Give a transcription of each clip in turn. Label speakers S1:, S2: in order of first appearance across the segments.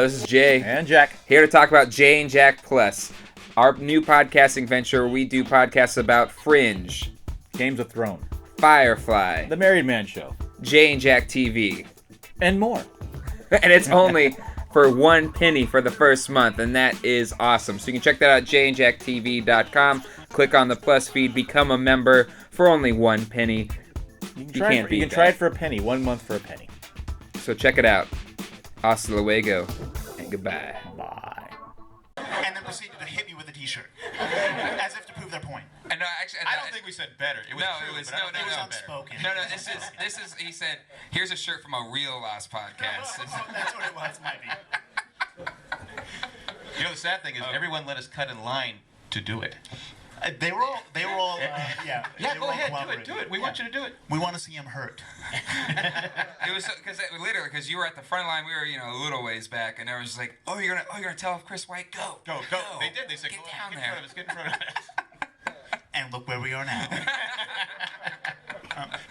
S1: This is Jay.
S2: And Jack.
S1: Here to talk about Jay and Jack Plus, our new podcasting venture where we do podcasts about Fringe,
S2: Games of Thrones,
S1: Firefly,
S2: The Married Man Show,
S1: Jay and Jack TV,
S2: and more.
S1: And it's only for $1 for the first month, and that is awesome. So you can check that out at jayandjacktv.com. Click on the Plus feed, become a member for only $1.
S2: You can try it for a penny, 1 month for a penny.
S1: So check it out. Hasta luego, and goodbye.
S2: Bye.
S3: And then proceeded to hit me with a t-shirt. As if to prove their point.
S4: No, actually,
S5: I don't think we said better. It was true, but I don't think
S3: It was
S5: we said better.
S3: unspoken.
S4: No, this is. He said, "Here's a shirt from a real Lost podcast."
S3: That's what it was, might be.
S5: You know, the sad thing is everyone let us cut in line to do it.
S3: They were all, yeah.
S5: Yeah,
S3: they
S5: go
S3: were all
S5: ahead,
S3: cooperating.
S5: do it. We want you to do it.
S3: We want to see him hurt.
S4: It was because you were at the front line. We were a little ways back, and everyone was just like, "Oh, you're gonna tell Chris White go."
S5: They did. They said,
S4: Get
S5: go
S4: down
S5: get
S4: there.
S5: in front of us. Get in front of us.
S3: And look where we are now.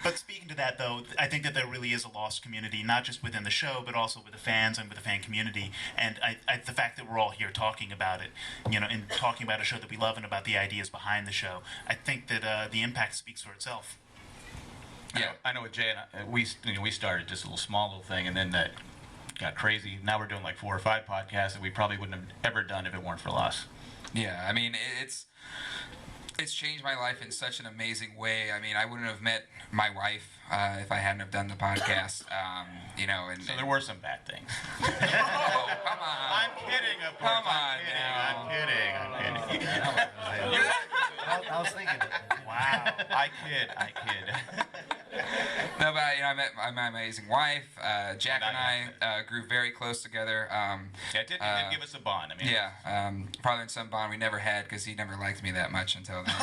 S3: But speaking to that, though, I think that there really is a lost community, not just within the show, but also with the fans and with the fan community. And the fact that we're all here talking about it, and talking about a show that we love and about the ideas behind the show, I think that the impact speaks for itself.
S5: Yeah, I know with Jay and we started just a small little thing, and then that got crazy. Now we're doing like 4 or 5 podcasts that we probably wouldn't have ever done if it weren't for Lost.
S4: Yeah, I mean, it's changed my life in such an amazing way. I mean, I wouldn't have met my wife if I hadn't have done the podcast.
S5: So there were some bad things.
S4: Oh, come on.
S5: I'm kidding, of course.
S4: Come on
S5: I'm kidding.
S6: I was thinking,
S3: Wow.
S5: I kid.
S4: No, but I met my amazing wife. Jack and I grew very close together.
S5: It did give us a bond. I mean,
S4: Yeah, probably in some bond we never had because he never liked me that much until then.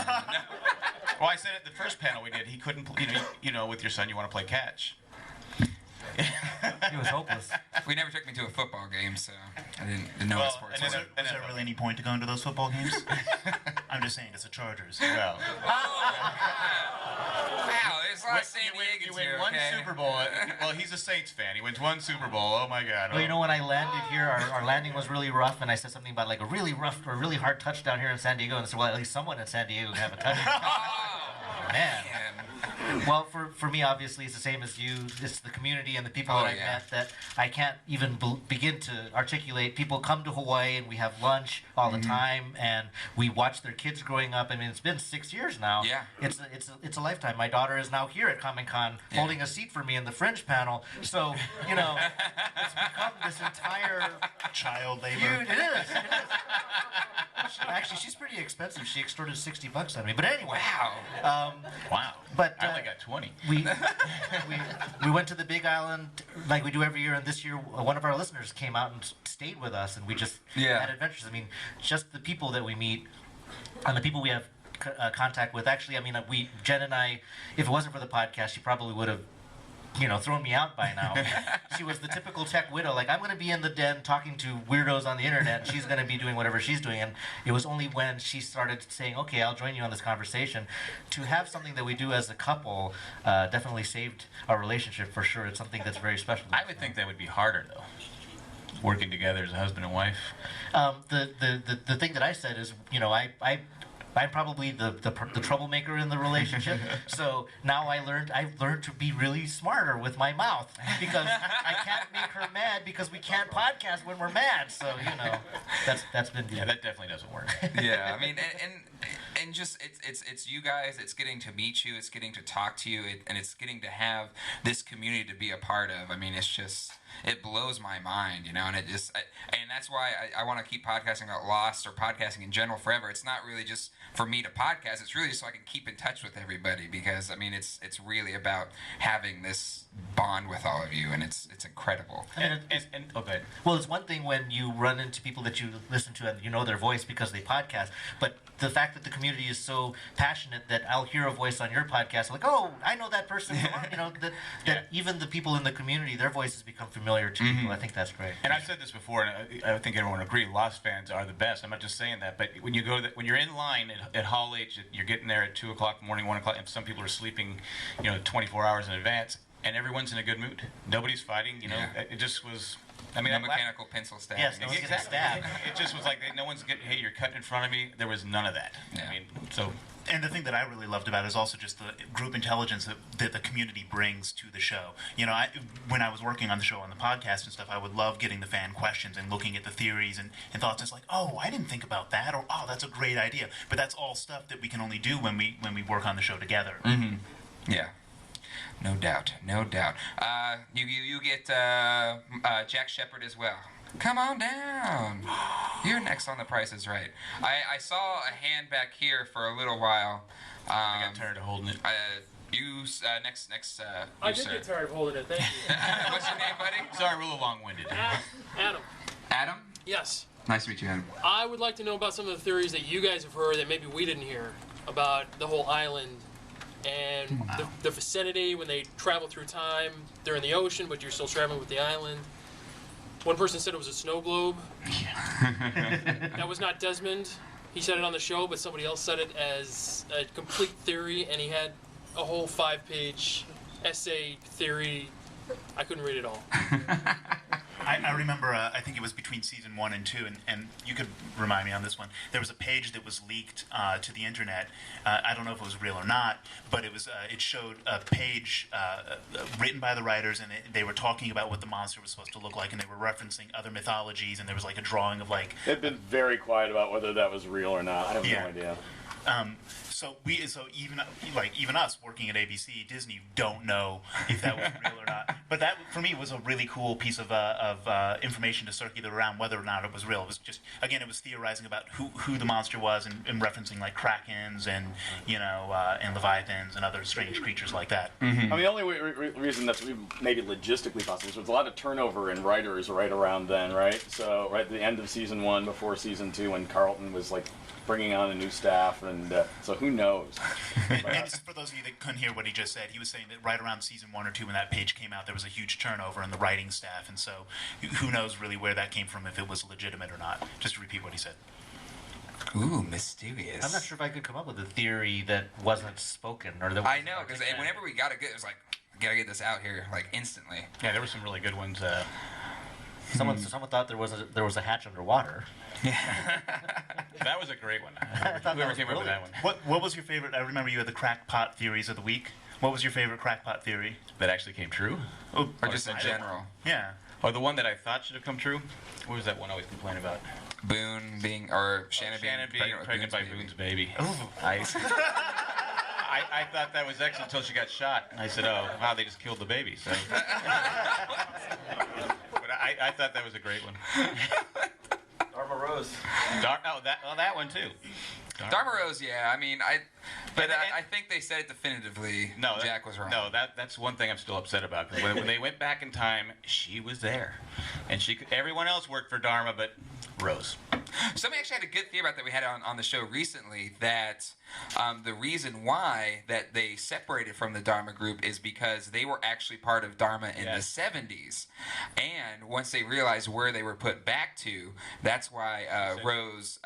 S5: Well, I said at the first panel we did, he couldn't. With your son, you want to play catch.
S6: he was hopeless.
S4: We never took me to a football game, so I didn't know what sports
S3: Was
S4: were.
S3: there really any point to going to those football games? I'm just saying, it's the Chargers.
S5: Well,
S4: Wow, there's a lot of San
S5: you
S4: Diegans
S5: win
S4: here,
S5: one
S4: okay?
S5: Super Bowl. Well, he's a Saints fan. He wins 1 Super Bowl. Oh my God.
S6: Well, when I landed here, our landing was really rough, and I said something about like a really rough or really hard touchdown here in San Diego, and I said, well, at least someone in San Diego can have a touchdown. Man. Well, for me, obviously, it's the same as you. It's the community and the people that I've met that I can't even begin to articulate. People come to Hawaii, and we have lunch all the time, and we watch their kids growing up. I mean, it's been 6 years now.
S4: Yeah.
S6: It's a lifetime. My daughter is now here at Comic-Con holding a seat for me in the Fringe panel. So, it's become this entire...
S3: Child labor.
S6: Dude, it is. Actually, she's pretty expensive. She extorted $60 on me. But anyway.
S4: Wow.
S5: Wow.
S6: But
S5: I only got 20.
S6: we went to the Big Island like we do every year, and this year one of our listeners came out and stayed with us, and we just had adventures. I mean, just the people that we meet and the people we have contact with. Actually, I mean, Jen and I, if it wasn't for the podcast, she probably would have thrown me out by now. She was the typical tech widow. Like, I'm going to be in the den talking to weirdos on the internet, and she's going to be doing whatever she's doing. And it was only when she started saying, okay, I'll join you on this conversation. To have something that we do as a couple definitely saved our relationship for sure. It's something that's very special.
S5: I would think that would be harder, though. Working together as a husband and wife.
S6: The thing that I said is, I'm probably the troublemaker in the relationship. So now I've learned to be really smarter with my mouth because I can't make her mad because we can't podcast when we're mad. So that's been good.
S5: Yeah, that definitely doesn't work.
S4: Yeah, I mean, and just it's you guys. It's getting to meet you. It's getting to talk to you, and it's getting to have this community to be a part of. I mean, it blows my mind, and and that's why I want to keep podcasting about Lost or podcasting in general forever. It's not really just for me to podcast. It's really so I can keep in touch with everybody because I mean it's really about having this bond with all of you, and it's incredible.
S5: Okay.
S6: Well, it's one thing when you run into people that you listen to and you know their voice because they podcast, but the fact that the community is so passionate that I'll hear a voice on your podcast, like, oh, I know that person. That even the people in the community, their voices become familiar to people. I think that's great.
S5: And I've said this before, and I think everyone would agree. Lost fans are the best. I'm not just saying that, but when you're in line at Hall H, you're getting there at 2 o'clock in the morning, 1 o'clock, and some people are sleeping, 24 hours in advance, and everyone's in a good mood. Nobody's fighting. It just was. I mean,
S4: no mechanical pencil stabbing.
S6: Yes, no one's getting stabbed.
S5: It just was like no one's getting. Hey, you're cutting in front of me. There was none of that.
S4: Yeah.
S5: I mean, so.
S3: And the thing that I really loved about it is also just the group intelligence that the community brings to the show. You know, when I was working on the show on the podcast and stuff, I would love getting the fan questions and looking at the theories and thoughts. It's like, oh, I didn't think about that, or oh, that's a great idea. But that's all stuff that we can only do when we work on the show together.
S4: Mm-hmm. Yeah. No doubt. No doubt. You get Jack Shepard as well. Come on down. You're next on The Price is Right. I saw a hand back here for a little while.
S5: I got tired of holding it.
S4: You next.
S7: I did get tired of holding it. Thank you.
S4: What's your name, buddy?
S5: Sorry, we're a little long-winded.
S7: Adam.
S4: Adam?
S7: Yes.
S4: Nice to meet you, Adam.
S7: I would like to know about some of the theories that you guys have heard that maybe we didn't hear about the whole island and the vicinity when they travel through time. They're in the ocean, but you're still traveling with the island. One person said it was a snow globe. That was not Desmond. He said it on the show, but somebody else said it as a complete theory, and he had a whole 5-page essay theory. I couldn't read it all.
S3: I remember, I think it was between season 1 and 2, and you could remind me on this one. There was a page that was leaked to the internet. I don't know if it was real or not, but it showed a page written by the writers, and they were talking about what the monster was supposed to look like, and they were referencing other mythologies, and there was like a drawing of like...
S8: They've been very quiet about whether that was real or not. I have no idea.
S3: So even us working at ABC, Disney don't know if that was real or not. But that for me was a really cool piece of information to circulate around whether or not it was real. It was just it was theorizing about who the monster was and referencing like krakens and and leviathans and other strange creatures like that.
S8: Mm-hmm. I mean, the only reason that's maybe logistically possible is there's a lot of turnover in writers right around then, right? So right at the end of season 1, before season 2, when Carlton was like bringing on a new staff, and so who knows?
S3: And just for those of you that couldn't hear what he just said, he was saying that right around season 1 or 2, when that page came out, there was a huge turnover in the writing staff, and so who knows really where that came from, if it was legitimate or not. Just to repeat what he said.
S4: Ooh, mysterious.
S6: I'm not sure if I could come up with a theory that wasn't spoken or that.
S4: I know, because whenever we got it was like, gotta get this out here like instantly.
S5: Yeah, there were some really good ones.
S6: Someone thought there was a hatch underwater.
S5: That was a great one.
S6: I thought
S5: Whoever
S6: that
S5: came
S6: was
S5: up with that one.
S3: What was your favorite? I remember you had the crackpot theories of the week. What was your favorite crackpot theory?
S5: That actually came true?
S3: Oh,
S4: or just in general?
S3: Yeah.
S5: Or the one that I thought should have come true? What was that one I always complain about?
S4: Boone being, or Shannon being
S5: pregnant by Boone's baby.
S3: Oh.
S5: I thought that was excellent until she got shot. I said, oh, wow, they just killed the baby. So. But I thought that was a great one.
S8: Dharma Rose.
S5: That one too.
S4: Dharma Rose, yeah. I mean, I think they said it definitively.
S5: No,
S4: Jack was wrong.
S5: No, that's one thing I'm still upset about. When they went back in time, she was there, and everyone else worked for Dharma, but Rose.
S4: Somebody actually had a good theory about that we had on the show recently, that the reason why that they separated from the Dharma group is because they were actually part of Dharma in the 70s. And once they realized where they were put back to, that's why Rose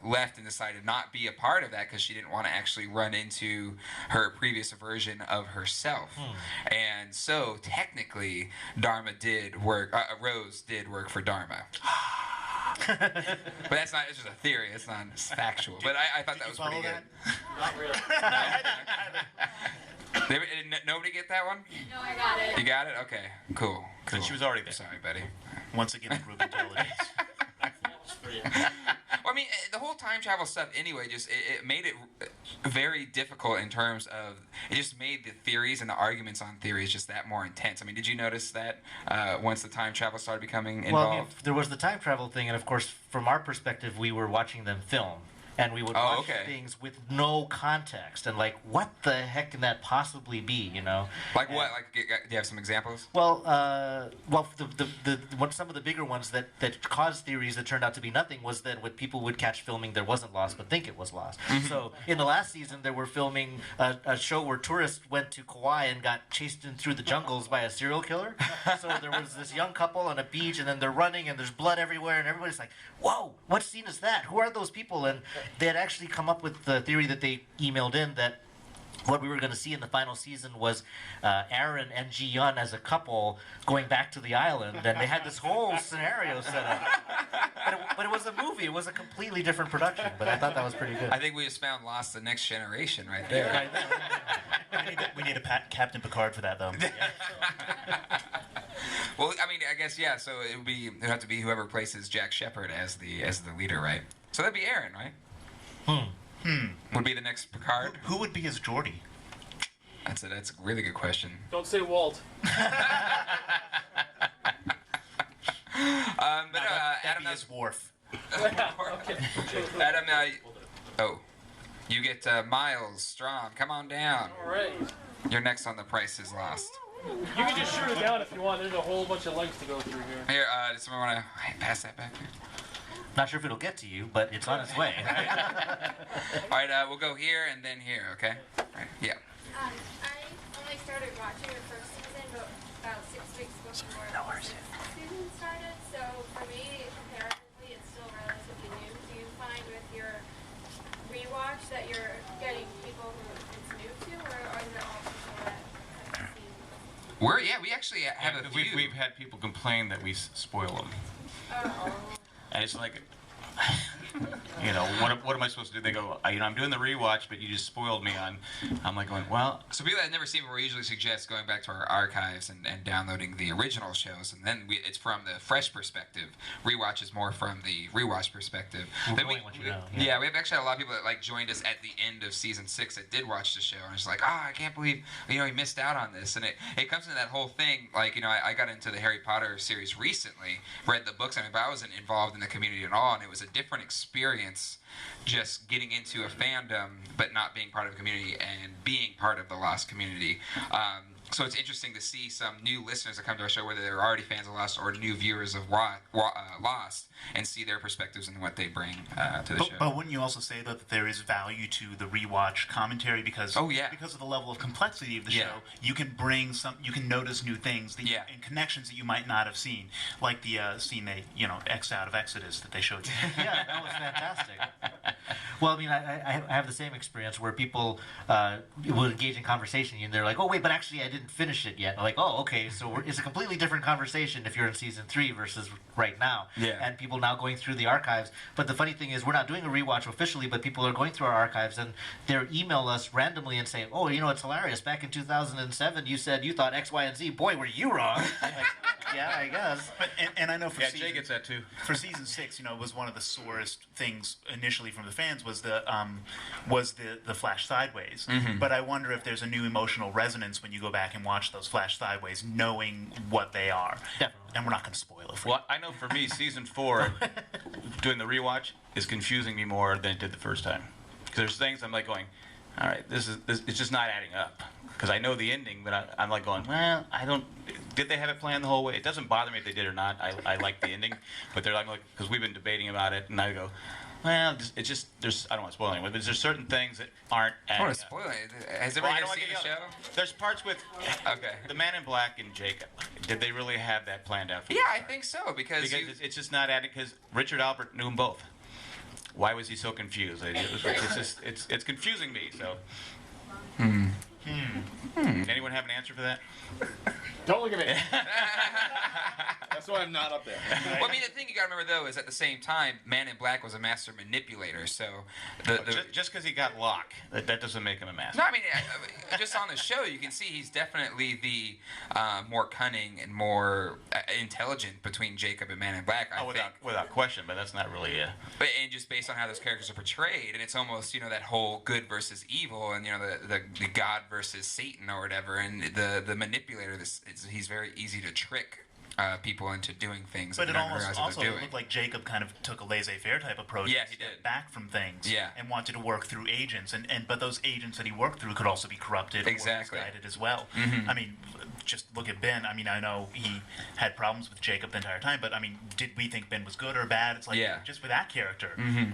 S4: left and decided not be a part of that, because she didn't want to actually run into her previous version of herself. And so technically Dharma did work, Rose did work for Dharma. But that's not, it's just a theory, it's not factual. But I thought that was pretty good.
S7: Not really.
S4: Nobody get that one?
S9: No, I got it.
S4: You got it? Okay, cool.
S5: So she was already there.
S4: Sorry, buddy.
S3: Once again, group intelligence.
S4: Well, I mean, the whole time travel stuff anyway, just it made it very difficult in terms of, it just made the theories and the arguments on theories just that more intense. I mean, did you notice that once the time travel started becoming involved?
S6: Well, I mean, there was the time travel thing, and of course, from our perspective, we were watching them film. And we would watch things with no context, and like, what the heck can that possibly be?
S4: Like what? Like, do you have some examples?
S6: Well, some of the bigger ones that caused theories that turned out to be nothing was that when people would catch filming, there wasn't lost, but think it was lost. So in the last season, they were filming a show where tourists went to Kauai and got chased in through the jungles by a serial killer. So there was this young couple on a beach, and then they're running, and there's blood everywhere, and everybody's like, "Whoa, what scene is that? Who are those people?" And they had actually come up with the theory that they emailed in that what we were going to see in the final season was Aaron and Ji-yeon as a couple going back to the island, and they had this whole scenario set up. But it was a movie. It was a completely different production, but I thought that was pretty good.
S4: I think we just found Lost: The Next Generation right there.
S3: We need a Captain Picard for that, though.
S4: Well, I mean, I guess, yeah, so it would have to be whoever places Jack Shepherd as the leader, right? So that'd be Aaron, right? Would be the next Picard?
S3: Who would be his Geordie?
S4: That's a really good question.
S7: Don't say Walt.
S4: But Adam,
S3: be his Worf.
S7: Okay.
S4: Adam, you get Miles Strom. Come on down.
S7: All right.
S4: You're next on The Price is Lost.
S7: You can just shoot it down if you want. There's a whole bunch of legs to go through here.
S4: Here, does someone want to pass that back here?
S6: Not sure if it'll get to you, but it's on its way.
S4: All right, we'll go here and then here, okay? All right, yeah.
S9: I only started watching the first season about 6 weeks before the season started, so for me, comparatively, it's still relatively new. Do you find with your rewatch that you're getting people who it's new to, or are there all people that have seen?
S4: We actually have a few.
S5: We've had people complain that we spoil them. And it's like, you know, what am I supposed to do? They go, I'm doing the rewatch, but you just spoiled me on. I'm like going, well.
S4: So people that have never seen it, we usually suggest going back to our archives and downloading the original shows, and then it's from the fresh perspective. Rewatch is more from the rewatch perspective. We have actually had a lot of people that joined us at the end of season 6 that did watch the show, and it's like, I can't believe he missed out on this. And it comes into that whole thing. I got into the Harry Potter series recently, read the books, but I wasn't involved in the community at all, and it was a different experience just getting into a fandom but not being part of a community and being part of the Lost community. So it's interesting to see some new listeners that come to our show, whether they're already fans of Lost or new viewers of Lost, and see their perspectives and what they bring to the show.
S3: But wouldn't you also say that there is value to the rewatch commentary because because of the level of complexity of the show, you can bring you can notice new things and connections that you might not have seen, like the scene they X'd out of Exodus that they showed you.
S6: Yeah, that was fantastic. Well, I mean, I have the same experience where people will engage in conversation and they're like, oh, wait, but actually I didn't finish it yet. I'm like, oh, okay, so it's a completely different conversation if you're in season 3 versus right now.
S4: Yeah.
S6: And people now going through the archives. But the funny thing is we're not doing a rewatch officially, but people are going through our archives and they'll email us randomly and say, oh, it's hilarious. Back in 2007, you said you thought X, Y, and Z. Boy, were you wrong. Like, yeah, I guess.
S3: But, and I know for
S5: Jay gets that too.
S3: For season 6, it was one of the sorest things initially from the fans was the flash sideways.
S4: Mm-hmm.
S3: But I wonder if there's a new emotional resonance when you go back and watch those flash sideways, knowing what they are.
S6: Definitely.
S3: And we're not going to spoil it for you.
S5: Well, I know for me, season 4, doing the rewatch is confusing me more than it did the first time. Because there's things I'm like going, all right, this it's just not adding up. Because I know the ending, but I'm like going, well, I don't. Did they have it planned the whole way? It doesn't bother me if they did or not. I like the ending, but they're like, because we've been debating about it, and I go, well, it's just there's. I don't want to spoil anyone, but there's certain things that aren't.
S4: I don't want to spoil it. Has everybody seen the show?
S5: There's parts with the Man in Black and Jacob. Did they really have that planned out?
S4: I think so because
S5: it's just not adding. Because Richard Albert knew them both. Why was he so confused? It's confusing me. So. Anyone have an answer for that?
S8: Don't look at me. That's why I'm not up there.
S4: Well, I mean, the thing you got to remember though is at the same time, Man in Black was a master manipulator. So
S5: just because he got Locke, that doesn't make him a master.
S4: No, I mean, just on the show, you can see he's definitely the more cunning and more intelligent between Jacob and Man in Black. I think.
S5: Without question, but that's not really a.
S4: But and just based on how those characters are portrayed, and it's almost that whole good versus evil, and the God versus Satan or whatever, and the manipulator. He's very easy to trick people into doing things.
S3: But it also looked like Jacob kind of took a laissez-faire type approach.
S4: Yeah, he did.
S3: Back from things.
S4: Yeah.
S3: And wanted to work through agents, but those agents that he worked through could also be corrupted.
S4: Exactly.
S3: Or misguided as well.
S4: Mm-hmm.
S3: I mean, just look at Ben. I mean, I know he had problems with Jacob the entire time, but I mean, did we think Ben was good or bad? It's like just with that character.
S4: Mm-hmm.